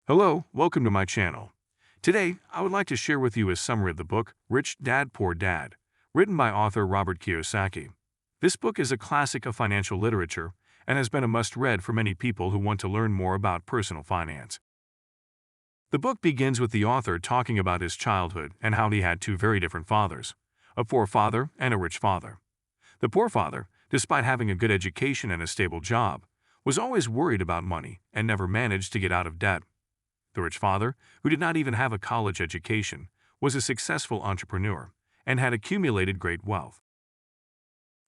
Hello, welcome to my channel. Today, I would like to share with you a summary of the book Rich Dad Poor Dad, written by author Robert Kiyosaki. This book is a classic of financial literature and has been a must-read for many people who want to learn more about personal finance. The book begins with the author talking about his childhood and how he had two very different fathers, a poor father and a rich father. The poor father, despite having a good education and a stable job, was always worried about money and never managed to get out of debt. The rich father, who did not even have a college education, was a successful entrepreneur and had accumulated great wealth.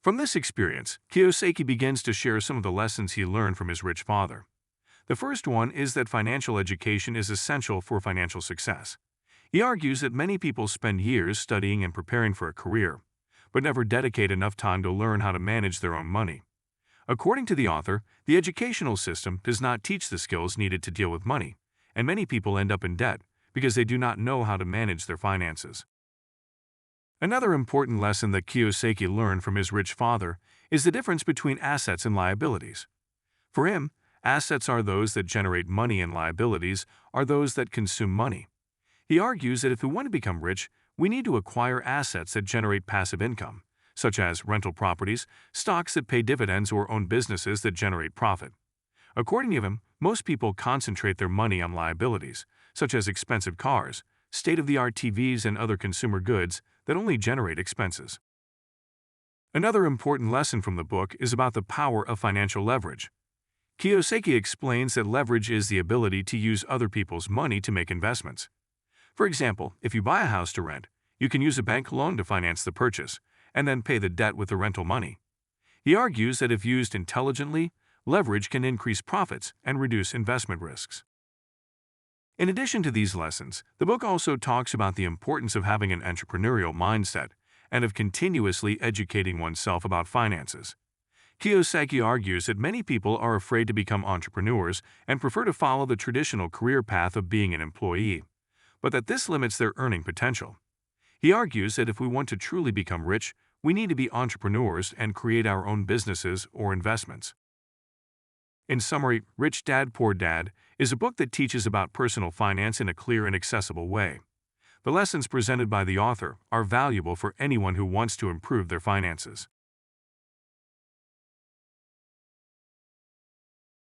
From this experience, Kiyosaki begins to share some of the lessons he learned from his rich father. The first one is that financial education is essential for financial success. He argues that many people spend years studying and preparing for a career, but never dedicate enough time to learn how to manage their own money. According to the author, the educational system does not teach the skills needed to deal with money, and many people end up in debt because they do not know how to manage their finances. Another important lesson that Kiyosaki learned from his rich father is the difference between assets and liabilities. For him, assets are those that generate money and liabilities are those that consume money. He argues that if we want to become rich, we need to acquire assets that generate passive income, such as rental properties, stocks that pay dividends, or own businesses that generate profit. According to him, most people concentrate their money on liabilities, such as expensive cars, state-of-the-art TVs, and other consumer goods that only generate expenses. Another important lesson from the book is about the power of financial leverage. Kiyosaki explains that leverage is the ability to use other people's money to make investments. For example, if you buy a house to rent, you can use a bank loan to finance the purchase and then pay the debt with the rental money. He argues that if used intelligently, leverage can increase profits and reduce investment risks. In addition to these lessons, the book also talks about the importance of having an entrepreneurial mindset and of continuously educating oneself about finances. Kiyosaki argues that many people are afraid to become entrepreneurs and prefer to follow the traditional career path of being an employee, but that this limits their earning potential. He argues that if we want to truly become rich, we need to be entrepreneurs and create our own businesses or investments. In summary, Rich Dad Poor Dad is a book that teaches about personal finance in a clear and accessible way. The lessons presented by the author are valuable for anyone who wants to improve their finances.